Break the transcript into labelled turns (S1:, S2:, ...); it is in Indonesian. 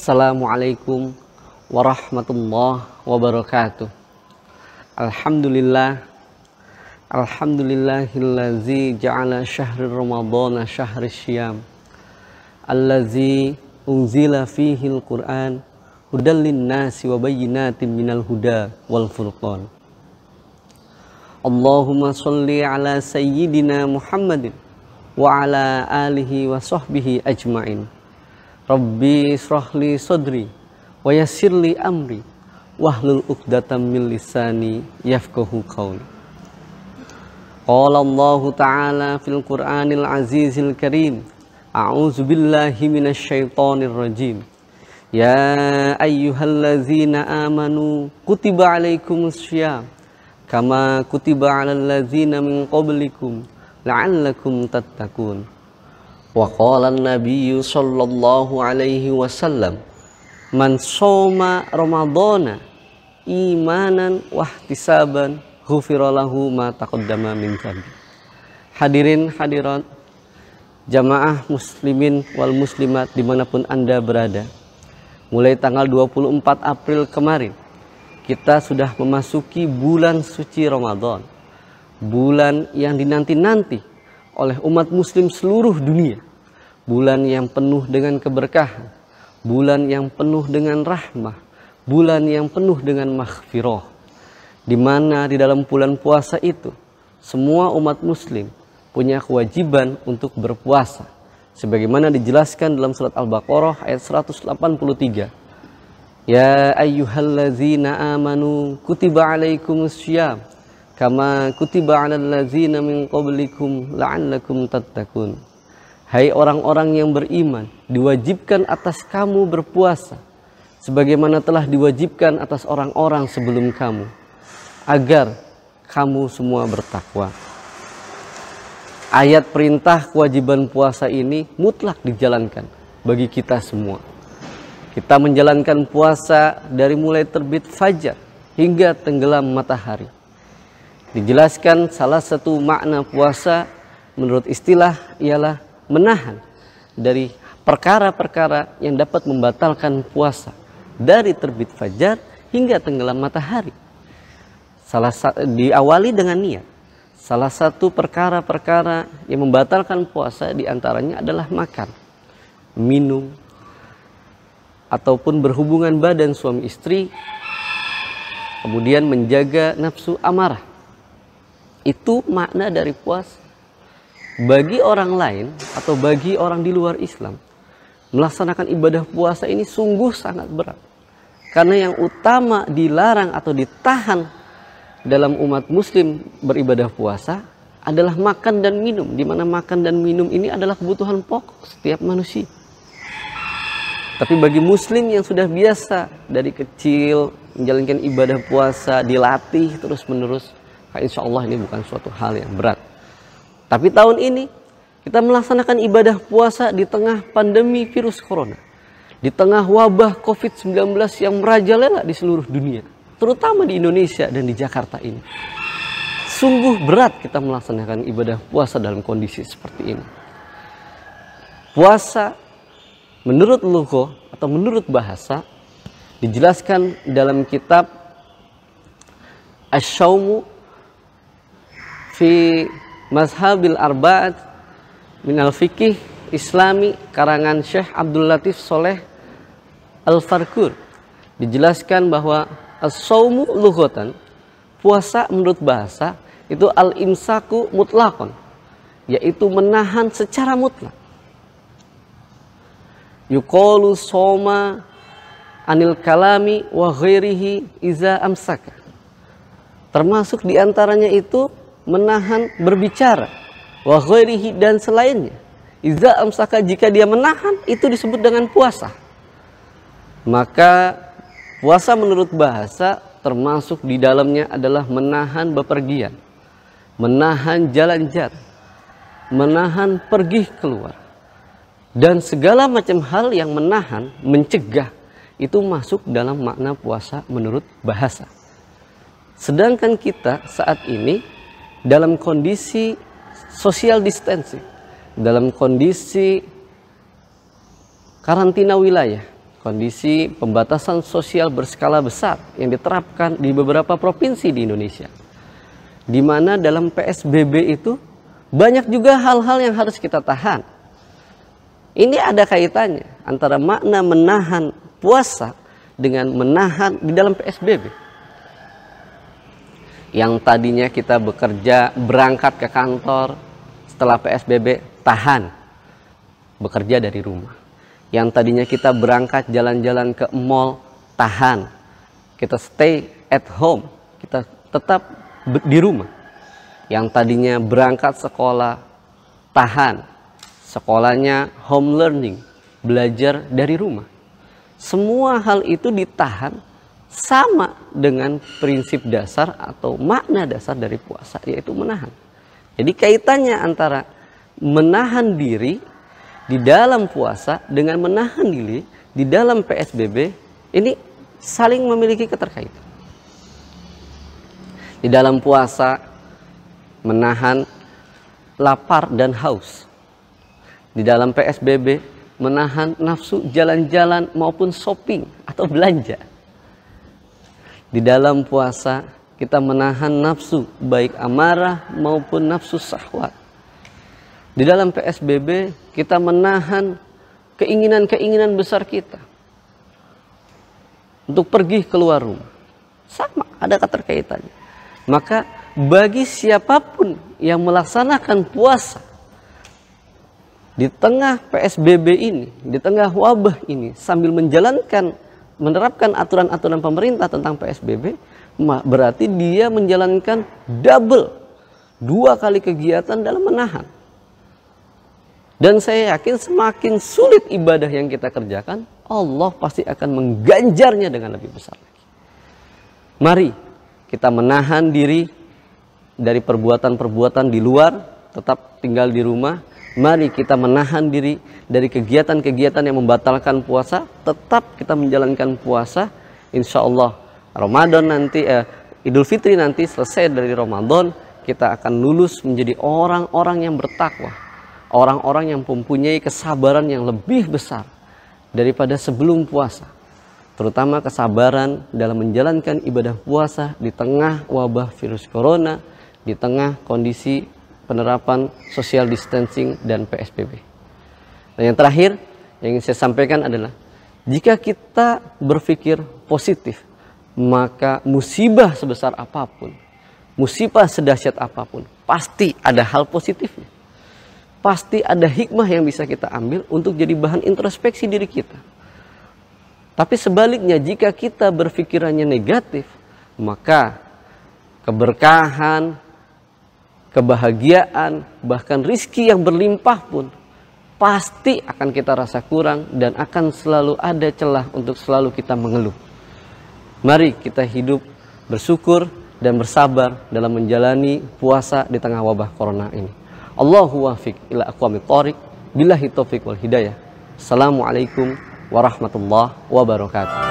S1: Assalamualaikum warahmatullahi wabarakatuh. Alhamdulillahillazi ja'ala syahri ramadhana syahri syiyam allazi unzila fihi al-Qur'an hudal linnasi wa bayyinatin minal huda wal furqan. Allahumma sholli ala sayyidina Muhammadin wa ala alihi wa sahbihi ajma'in. Rabbi israhli sadri wa yassirli amri wahlul uqdatam min lisani yafqahu qawli. Qala Allah ta'ala fil Qur'anil azizil karim. A'udzu billahi minasy syaithanir rajim. Ya ayyuhallazina amanu kutiba alaikumus syiyam kama kutiba alal ladzina min qablikum la'allakum tattaqun. Wa qala an-nabiyyu sallallahu alaihi wasallam man shoma ramadhana imanan wahtisaban ghufira lahu ma taqaddama min dhanbi. Hadirin hadirat jamaah muslimin wal muslimat dimanapun Anda berada, mulai tanggal 24 April kemarin kita sudah memasuki bulan suci Ramadan, bulan yang dinanti-nanti oleh umat muslim seluruh dunia, bulan yang penuh dengan keberkahan, bulan yang penuh dengan rahmah, bulan yang penuh dengan maghfirah, di mana di dalam bulan puasa itu semua umat muslim punya kewajiban untuk berpuasa sebagaimana dijelaskan dalam surat Al-Baqarah ayat 183. Ya ayyuhallazina amanu kutiba alaikumus syiyam kama kutiba alal ladzina min qablikum la'allakum tattaqun. Hai orang-orang yang beriman, diwajibkan atas kamu berpuasa sebagaimana telah diwajibkan atas orang-orang sebelum kamu, agar kamu semua bertakwa. Ayat perintah kewajiban puasa ini mutlak dijalankan bagi kita semua. Kita menjalankan puasa dari mulai terbit fajar hingga tenggelam matahari. Dijelaskan salah satu makna puasa menurut istilah ialah menahan dari perkara-perkara yang dapat membatalkan puasa dari terbit fajar hingga tenggelam matahari. Diawali dengan niat. Salah satu perkara-perkara yang membatalkan puasa diantaranya adalah makan, minum, ataupun berhubungan badan suami istri, kemudian menjaga nafsu amarah. Itu makna dari puasa. Bagi orang lain atau bagi orang di luar Islam, melaksanakan ibadah puasa ini sungguh sangat berat. Karena yang utama dilarang atau ditahan dalam umat muslim beribadah puasa adalah makan dan minum, di mana makan dan minum ini adalah kebutuhan pokok setiap manusia. Tapi bagi muslim yang sudah biasa dari kecil menjalankan ibadah puasa, dilatih terus-menerus, insya Allah ini bukan suatu hal yang berat. Tapi tahun ini kita melaksanakan ibadah puasa di tengah pandemi virus corona, di tengah wabah COVID-19 yang merajalela di seluruh dunia, terutama di Indonesia dan di Jakarta ini. Sungguh berat kita melaksanakan ibadah puasa dalam kondisi seperti ini. Puasa menurut lugha atau menurut bahasa dijelaskan dalam kitab Asy-Syaumu fi Mazhabil Arba'at Minal Fiqih Islami karangan Syekh Abdul Latif Sholeh Al-Farkur. Dijelaskan bahwa as-saumu lughatan, puasa menurut bahasa itu al-imsaku mutlaqan, yaitu menahan secara mutlak. Yuqalu soma anil kalami wa ghairihi iza amsaka. Termasuk diantaranya itu menahan berbicara, wa ghairihi dan selainnya. Iza amsaka, jika dia menahan, itu disebut dengan puasa. Maka puasa menurut bahasa termasuk di dalamnya adalah menahan bepergian, menahan jalan-jalan, menahan pergi keluar, dan segala macam hal yang menahan, mencegah, itu masuk dalam makna puasa menurut bahasa. Sedangkan kita saat ini dalam kondisi social distancing, dalam kondisi karantina wilayah, kondisi pembatasan sosial berskala besar yang diterapkan di beberapa provinsi di Indonesia, di mana dalam PSBB itu banyak juga hal-hal yang harus kita tahan. Ini ada kaitannya antara makna menahan puasa dengan menahan di dalam PSBB. Yang tadinya kita bekerja, berangkat ke kantor, setelah PSBB tahan bekerja dari rumah. Yang tadinya kita berangkat jalan-jalan ke mall, tahan. Kita stay at home, kita tetap di rumah. Yang tadinya berangkat sekolah, tahan. Sekolahnya home learning, belajar dari rumah. Semua hal itu ditahan sama dengan prinsip dasar atau makna dasar dari puasa, yaitu menahan. Jadi kaitannya antara menahan diri di dalam puasa dengan menahan diri di dalam PSBB ini saling memiliki keterkaitan. Di dalam puasa menahan lapar dan haus. Di dalam PSBB menahan nafsu jalan-jalan maupun shopping atau belanja. Di dalam puasa kita menahan nafsu baik amarah maupun nafsu syahwat. Di dalam PSBB kita menahan keinginan-keinginan besar kita untuk pergi keluar rumah. Sama, ada keterkaitannya. Maka bagi siapapun yang melaksanakan puasa di tengah PSBB ini, di tengah wabah ini, sambil menerapkan aturan-aturan pemerintah tentang PSBB, berarti dia menjalankan double, 2 kali kegiatan dalam menahan. Dan saya yakin semakin sulit ibadah yang kita kerjakan, Allah pasti akan mengganjarnya dengan lebih besar lagi. Mari kita menahan diri dari perbuatan-perbuatan di luar, tetap tinggal di rumah. Mari kita menahan diri dari kegiatan-kegiatan yang membatalkan puasa, tetap kita menjalankan puasa. Insya Allah Ramadan nanti, Idul Fitri nanti selesai dari Ramadan, kita akan lulus menjadi orang-orang yang bertakwa. Orang-orang yang mempunyai kesabaran yang lebih besar daripada sebelum puasa. Terutama kesabaran dalam menjalankan ibadah puasa di tengah wabah virus corona, di tengah kondisi penerapan social distancing dan PSBB. Dan yang terakhir yang ingin saya sampaikan adalah, jika kita berpikir positif, maka musibah sebesar apapun, musibah sedahsyat apapun, pasti ada hal positifnya. Pasti ada hikmah yang bisa kita ambil untuk jadi bahan introspeksi diri kita. Tapi sebaliknya, jika kita berpikirannya negatif, maka keberkahan, kebahagiaan, bahkan rizki yang berlimpah pun pasti akan kita rasa kurang dan akan selalu ada celah untuk selalu kita mengeluh. Mari kita hidup bersyukur dan bersabar dalam menjalani puasa di tengah wabah corona ini. Allahu wafiq ila aqwamit thoriq, billahi taufiq wal hidayah. Assalamualaikum warahmatullahi wabarakatuh.